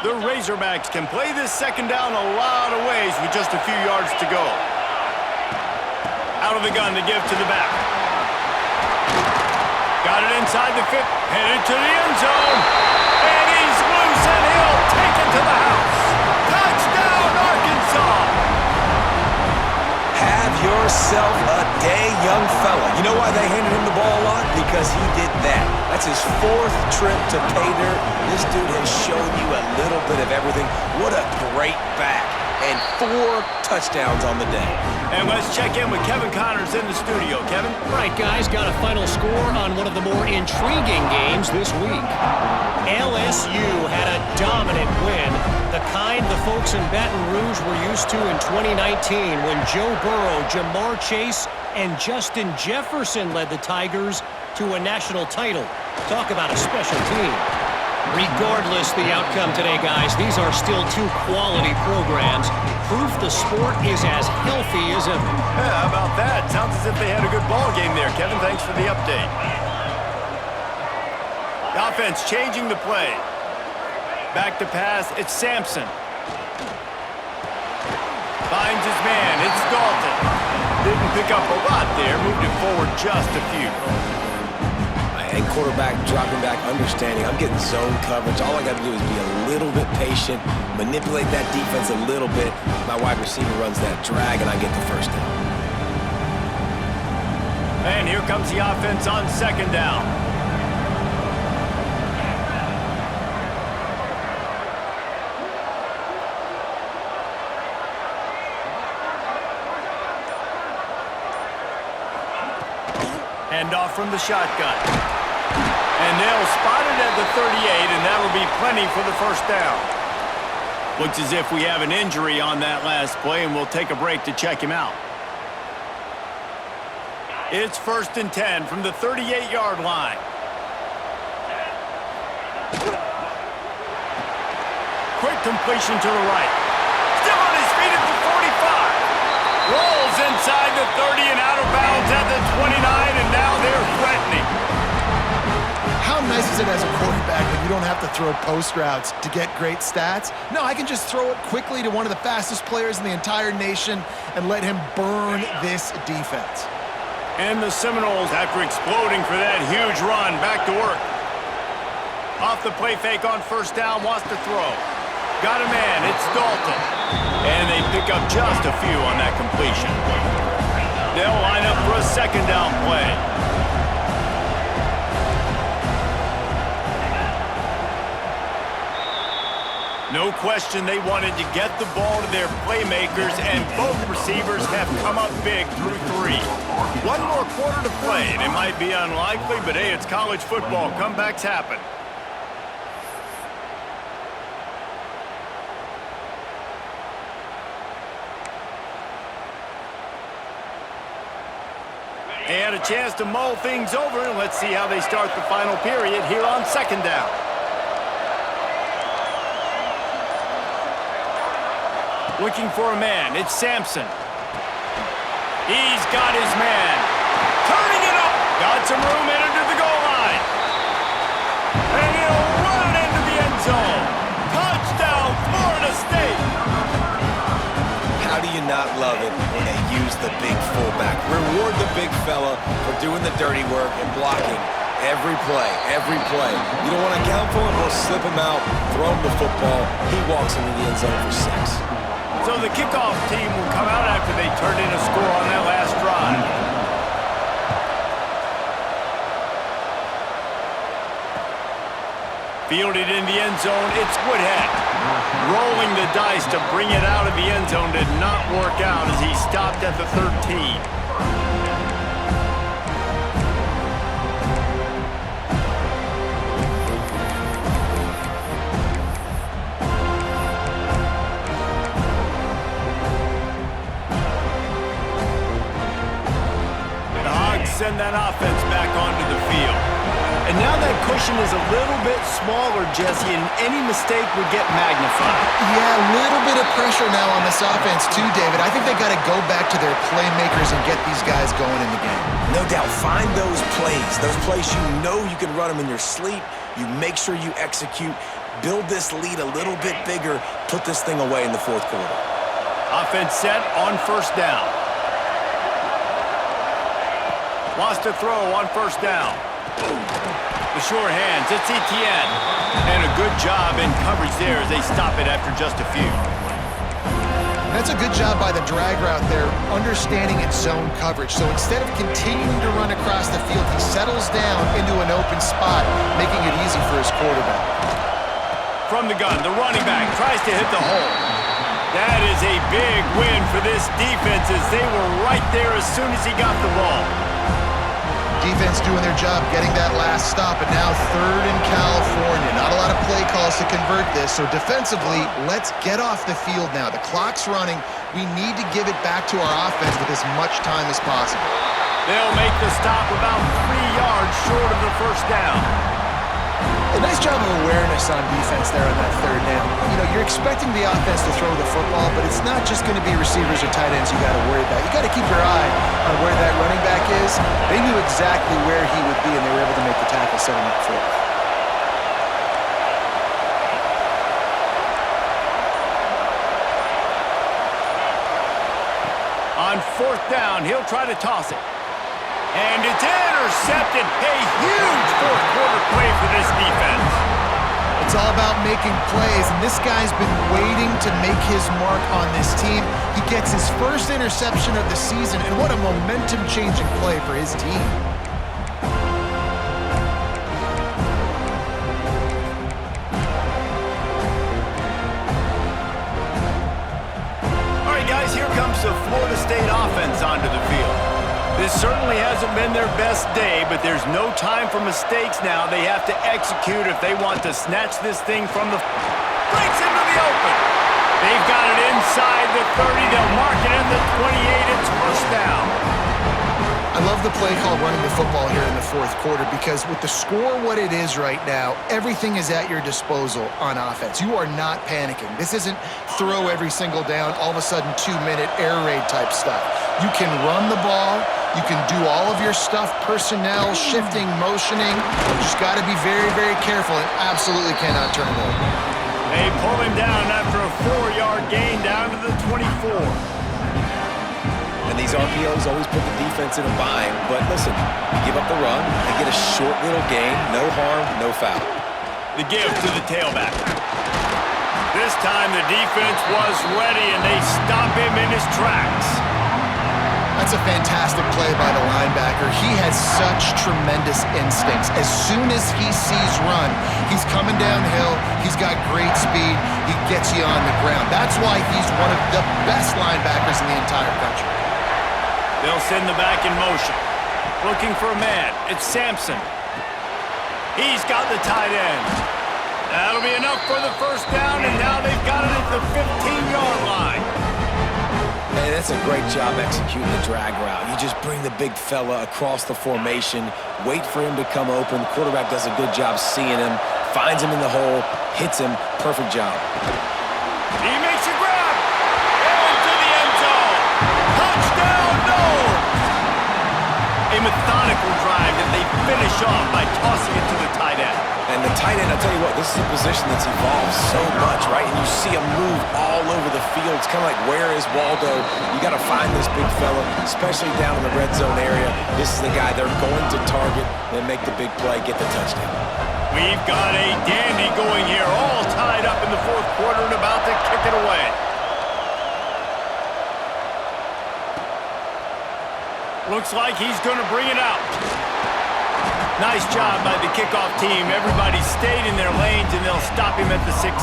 The Razorbacks can play this 2nd down a lot of ways with just a few yards to go. Out of the gun to give to the back. Got it inside the 50, headed to the end zone. And he's loose and he'll take it to the house. Touchdown, Arkansas! Have yourself a day, young fella. You know why they handed him the ball a lot? Because he did that. That's his 4th trip to pay dirt. This dude has shown you a little bit of everything. What a great back. And 4 touchdowns on the day. And let's check in with Kevin Connors in the studio. Kevin? Right, guys, got a final score on one of the more intriguing games this week. LSU had a dominant win, the kind the folks in Baton Rouge were used to in 2019 when Joe Burrow, Jamar Chase, and Justin Jefferson led the Tigers to a national title. Talk about a special team. Regardless the outcome today, guys, these are still 2 quality programs. Proof the sport is as healthy as ever. Yeah, how about that? Sounds as if they had a good ball game there. Kevin, thanks for the update. The offense changing the play. Back to pass, it's Sampson. Finds his man, it's Dalton. Didn't pick up a lot there, moved it forward just a few. And quarterback dropping back, understanding I'm getting zone coverage. All I got to do is be a little bit patient, manipulate that defense a little bit. My wide receiver runs that drag, and I get the first down. And here comes the offense on 2nd down. Handoff from the shotgun. And they'll spot it at the 38, and that'll be plenty for the first down. Looks as if we have an injury on that last play, and we'll take a break to check him out. It's 1st and 10 from the 38-yard line. Quick completion to the right. Still on his feet at the 45. Rolls inside the 30 and out of bounds at the 29, and now they're threatening. How nice is it as a quarterback when you don't have to throw post routes to get great stats? No, I can just throw it quickly to one of the fastest players in the entire nation and let him burn this defense. And the Seminoles, after exploding for that huge run, back to work. Off the play fake on first down, wants to throw. Got a man, it's Dalton. And they pick up just a few on that completion. They'll line up for a 2nd down play. No question they wanted to get the ball to their playmakers, and both receivers have come up big through 3. One more quarter to play, and it might be unlikely, but hey, it's college football. Comebacks happen. And a chance to mull things over, and let's see how they start the final period here on 2nd down. Looking for a man. It's Sampson. He's got his man. Turning it up. Got some room in under the goal line. And he'll run it into the end zone. Touchdown, Florida State. How do you not love it when they use the big fullback? Reward the big fella for doing the dirty work and blocking every play, every play. You don't want to count for him, we'll slip him out, throw him the football. He walks into the end zone for 6. So the kickoff team will come out after they turned in a score on that last drive. Fielded in the end zone, it's Woodhead. Rolling the dice to bring it out of the end zone did not work out as he stopped at the 13. Send that offense back onto the field. And now that cushion is a little bit smaller, Jesse, and any mistake would get magnified. Yeah, a little bit of pressure now on this offense too, David. I think they got to go back to their playmakers and get these guys going in the game. No doubt. Find those plays you know you can run them in your sleep. You make sure you execute. Build this lead a little bit bigger. Put this thing away in the 4th quarter. Offense set on 1st down. Wants to throw on 1st down. The sure hands, it's Etienne. And a good job in coverage there as they stop it after just a few. That's a good job by the drag route there, understanding its zone coverage. So instead of continuing to run across the field, he settles down into an open spot, making it easy for his quarterback. From the gun, the running back tries to hit the hole. That is a big win for this defense as they were right there as soon as he got the ball. Defense doing their job, getting that last stop, and now 3rd in California. Not a lot of play calls to convert this, so defensively, let's get off the field now. The clock's running. We need to give it back to our offense with as much time as possible. They'll make the stop about 3 yards short of the 1st down. A nice job of awareness on defense there on that 3rd down. You know, you're expecting the offense to throw the football, but it's not just going to be receivers or tight ends you got to worry about. You got to keep your eye on where that running back is. They knew exactly where he would be, and they were able to make the tackle, setting up for it. On 4th down, he'll try to toss it. And it's intercepted. A huge 4th quarter play for this defense. It's all about making plays, and this guy's been waiting to make his mark on this team. He gets his first interception of the season, and what a momentum-changing play for his team. All right, guys, here comes the Florida State offense onto the field. This certainly hasn't been their best day, but there's no time for mistakes now. They have to execute if they want to snatch this thing from the... Breaks into the open. They've got it inside the 30. They'll mark it in the 28. It's 1st down. I love the play call running the football here in the 4th quarter because with the score what it is right now, everything is at your disposal on offense. You are not panicking. This isn't throw every single down, all of a sudden 2-minute air raid type stuff. You can run the ball. You can do all of your stuff, personnel, shifting, motioning. You just got to be very, very careful and absolutely cannot turn it over. They pull him down after a 4-yard gain down to the 24. And these RPOs always put the defense in a bind. But listen, you give up the run and get a short little gain. No harm, no foul. The give to the tailback. This time the defense was ready, and they stop him in his tracks. That's a fantastic play by the linebacker. He has such tremendous instincts. As soon as he sees run, he's coming downhill. He's got great speed. He gets you on the ground. That's why he's one of the best linebackers in the entire country. They'll send the back in motion. Looking for a man. It's Sampson. He's got the tight end. That'll be enough for the first down, and now they've got it at the 15-yard line. Hey, that's a great job executing the drag route. You just bring the big fella across the formation, wait for him to come open. The quarterback does a good job seeing him, finds him in the hole, hits him. Perfect job. He makes a grab. Into the end zone. Touchdown, no! A methodical drive that they finish off by tossing it to the tight end. And the tight end, I'll tell you what, this is a position that's evolved so much, right? And you see him move all over the field. It's kind of like, where is Waldo? You got to find this big fella, especially down in the red zone area. This is the guy they're going to target and make the big play, get the touchdown. We've got a dandy going here, all tied up in the fourth quarter and about to kick it away. Looks like he's going to bring it out. Nice job by the kickoff team. Everybody stayed in their lanes, and they'll stop him at the 16.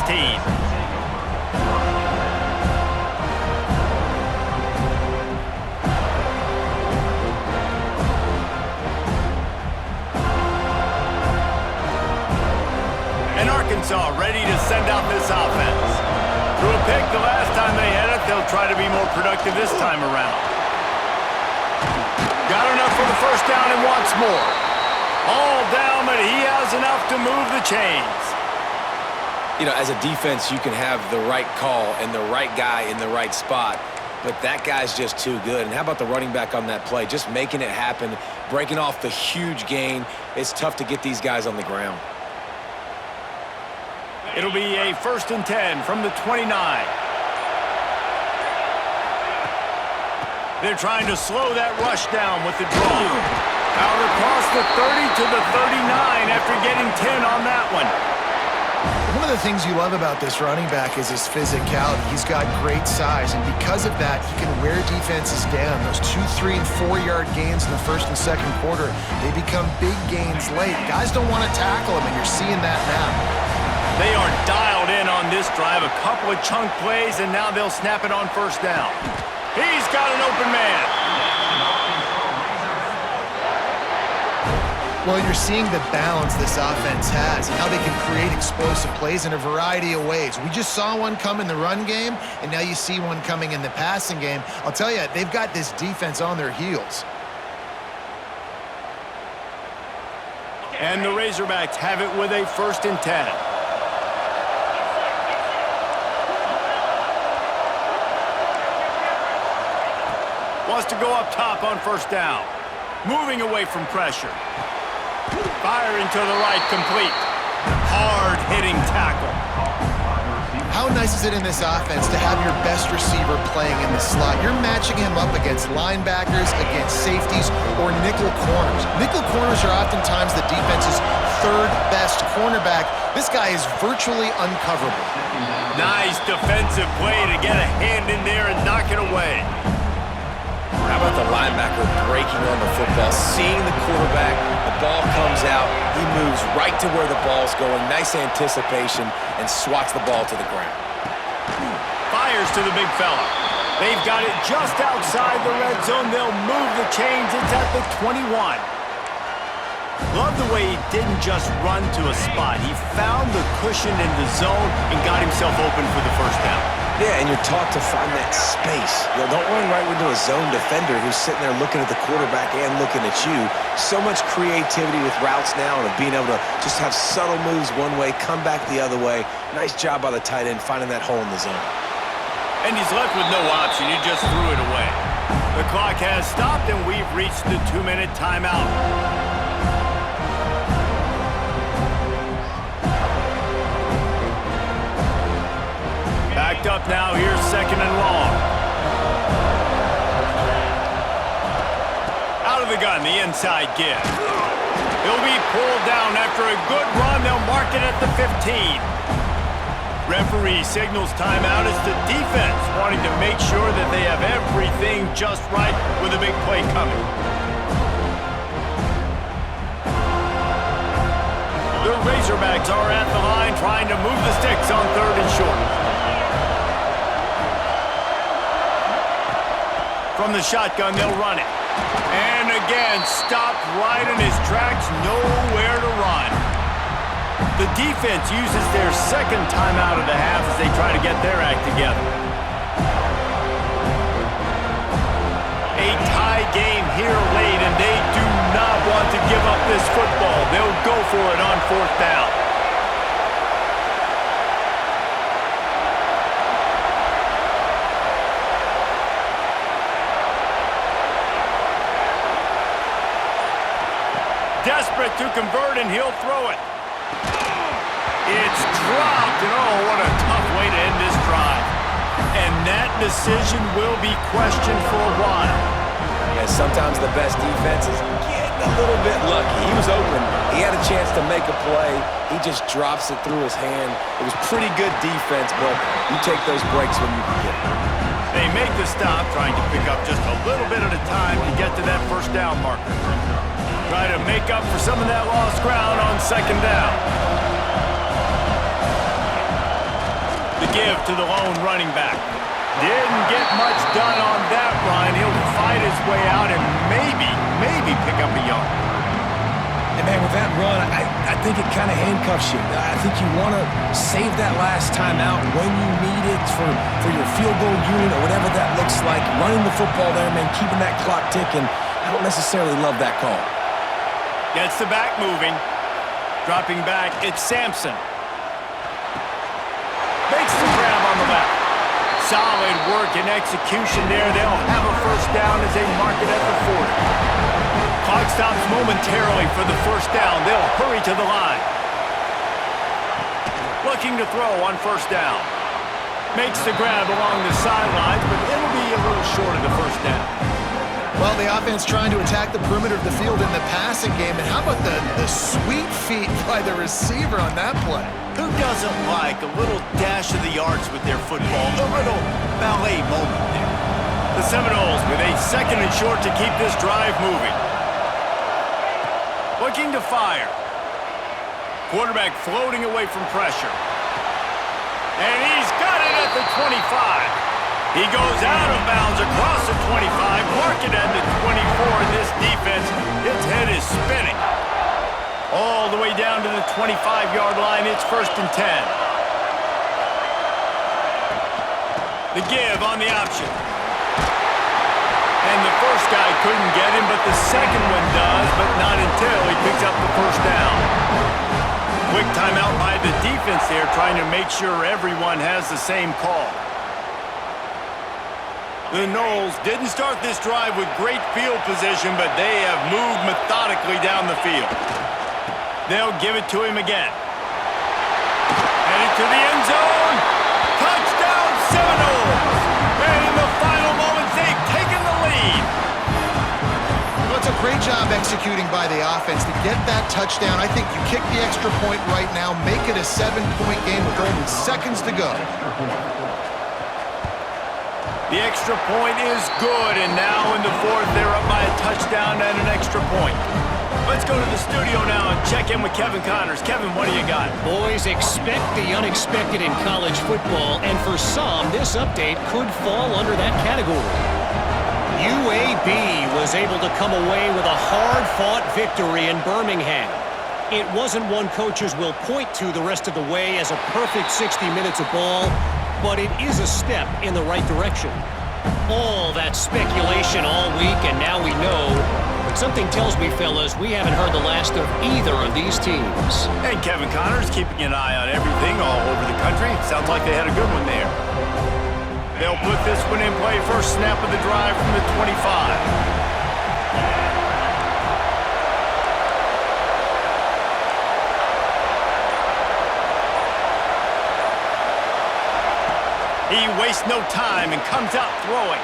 And Arkansas ready to send out this offense. Threw a pick the last time they had it. They'll try to be more productive this time around. Got enough for the first down and wants more. All down, but he has enough to move the chains. You know, as a defense, you can have the right call and the right guy in the right spot, but that guy's just too good. And how about the running back on that play? Just making it happen, breaking off the huge gain. It's tough to get these guys on the ground. It'll be a 1st and 10 from the 29. They're trying to slow that rush down with the draw. Out across the 30 to the 39 after getting 10 on that one. One of the things you love about this running back is his physicality. He's got great size, and because of that, he can wear defenses down. Those 2, 3, and 4-yard gains in the first and second quarter, they become big gains late. Guys don't want to tackle him, and you're seeing that now. They are dialed in on this drive. A couple of chunk plays, and now they'll snap it on first down. He's got an open man. Well, you're seeing the balance this offense has and how they can create explosive plays in a variety of ways. We just saw one come in the run game, and now you see one coming in the passing game. I'll tell you, they've got this defense on their heels. And the Razorbacks have it with a 1st and 10. Wants to go up top on first down. Moving away from pressure. Firing to the right, complete. Hard-hitting tackle. How nice is it in this offense to have your best receiver playing in the slot? You're matching him up against linebackers, against safeties, or nickel corners. Nickel corners are oftentimes the defense's 3rd best cornerback. This guy is virtually uncoverable. Nice defensive play to get a hand in there and knock it away. How about the linebacker breaking on the football, seeing the quarterback, the ball comes out, he moves right to where the ball's going, nice anticipation, and swats the ball to the ground. Fires to the big fella. They've got it just outside the red zone. They'll move the chains. It's at the 21. Love the way he didn't just run to a spot. He found the cushion in the zone and got himself open for the first down. Yeah, and you're taught to find that space. You know, don't run right into a zone defender who's sitting there looking at the quarterback and looking at you. So much creativity with routes now and of being able to just have subtle moves one way, come back the other way. Nice job by the tight end finding that hole in the zone. And he's left with no option. He just threw it away. The clock has stopped, and we've reached the 2-minute timeout. Backed up now. Here's 2nd and long. Out of the gun, the inside give. He'll be pulled down after a good run. They'll mark it at the 15. Referee signals timeout. It's the defense wanting to make sure that they have everything just right with a big play coming. The Razorbacks are at the line trying to move the sticks on 3rd and short. From the shotgun, they'll run it. And again, stopped right in his tracks, nowhere to run. The defense uses their second timeout of the half as they try to get their act together. A tie game here late, and they do not want to give up this football. They'll go for it on 4th down. Desperate to convert, and he'll throw it. It's dropped, and oh, what a tough way to end this drive. And that decision will be questioned for a while. Yeah, sometimes the best defense is getting a little bit lucky. He was open. He had a chance to make a play. He just drops it through his hand. It was pretty good defense, but you take those breaks when you can get them. They make the stop, trying to pick up just a little bit at a time to get to that 1st down marker. Try to make up for some of that lost ground on 2nd down. The give to the lone running back. Didn't get much done on that run. He'll fight his way out and maybe pick up a yard. And man, with that run, I think it kind of handcuffs you. I think you want to save that last time out when you need it for your field goal unit or whatever that looks like. Running the football there, man, keeping that clock ticking. I don't necessarily love that call. Gets the back moving. Dropping back, it's Sampson. Makes the grab on the left. Solid work and execution there. They'll have a 1st down as they mark it at the 40. Clock stops momentarily for the 1st down. They'll hurry to the line. Looking to throw on 1st down. Makes the grab along the sidelines, but it'll be a little short of the 1st down. Well, the offense trying to attack the perimeter of the field in the passing game. And how about the sweet feet by the receiver on that play? Who doesn't like a little dash of the yards with their football? A little ballet moment there. The Seminoles with a 2nd and short to keep this drive moving. Looking to fire. Quarterback floating away from pressure. And he's got it at the 25. He goes out of bounds across the 25, mark it at the 24, and this defense, its head is spinning. All the way down to the 25-yard line, it's 1st and 10. The give on the option. And the first guy couldn't get him, but the second one does, but not until he picks up the 1st down. Quick timeout by the defense there, trying to make sure everyone has the same call. The Noles didn't start this drive with great field position, but they have moved methodically down the field. They'll give it to him again. Headed to the end zone. Touchdown, Seminoles! And in the final moments, they've taken the lead. Well, it's a great job executing by the offense to get that touchdown. I think you kick the extra point right now, make it a 7-point game with only seconds to go. The extra point is good, and now in the 4th, they're up by a touchdown and an extra point. Let's go to the studio now and check in with Kevin Connors. Kevin, what do you got? Boys, expect the unexpected in college football, and for some, this update could fall under that category. UAB was able to come away with a hard-fought victory in Birmingham. It wasn't one coaches will point to the rest of the way as a perfect 60 minutes of ball, but it is a step in the right direction. All that speculation all week, and now we know. But something tells me, fellas, we haven't heard the last of either of these teams. And Kevin Connors keeping an eye on everything all over the country. Sounds like they had a good one there. They'll put this one in play. First snap of the drive from the 25. He wastes no time and comes out throwing.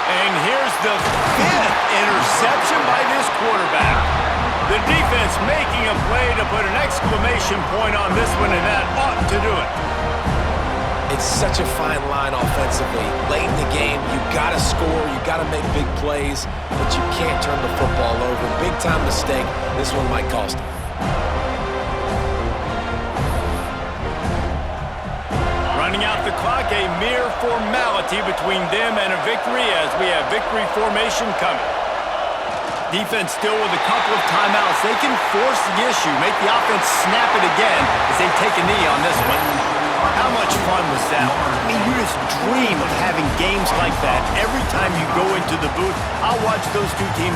And here's the 5th interception by this quarterback. The defense making a play to put an exclamation point on this one, and that ought to do it. It's such a fine line offensively. Late in the game, you got to score, you got to make big plays, but you can't turn the football over. Big-time mistake. This one might cost him. Running out the clock, a mere formality between them and a victory as we have victory formation coming. Defense still with a couple of timeouts. They can force the issue, make the offense snap it again as they take a knee on this one. How much fun was that? I mean, you just dream of having games like that every time you go into the booth. I'll watch those two teams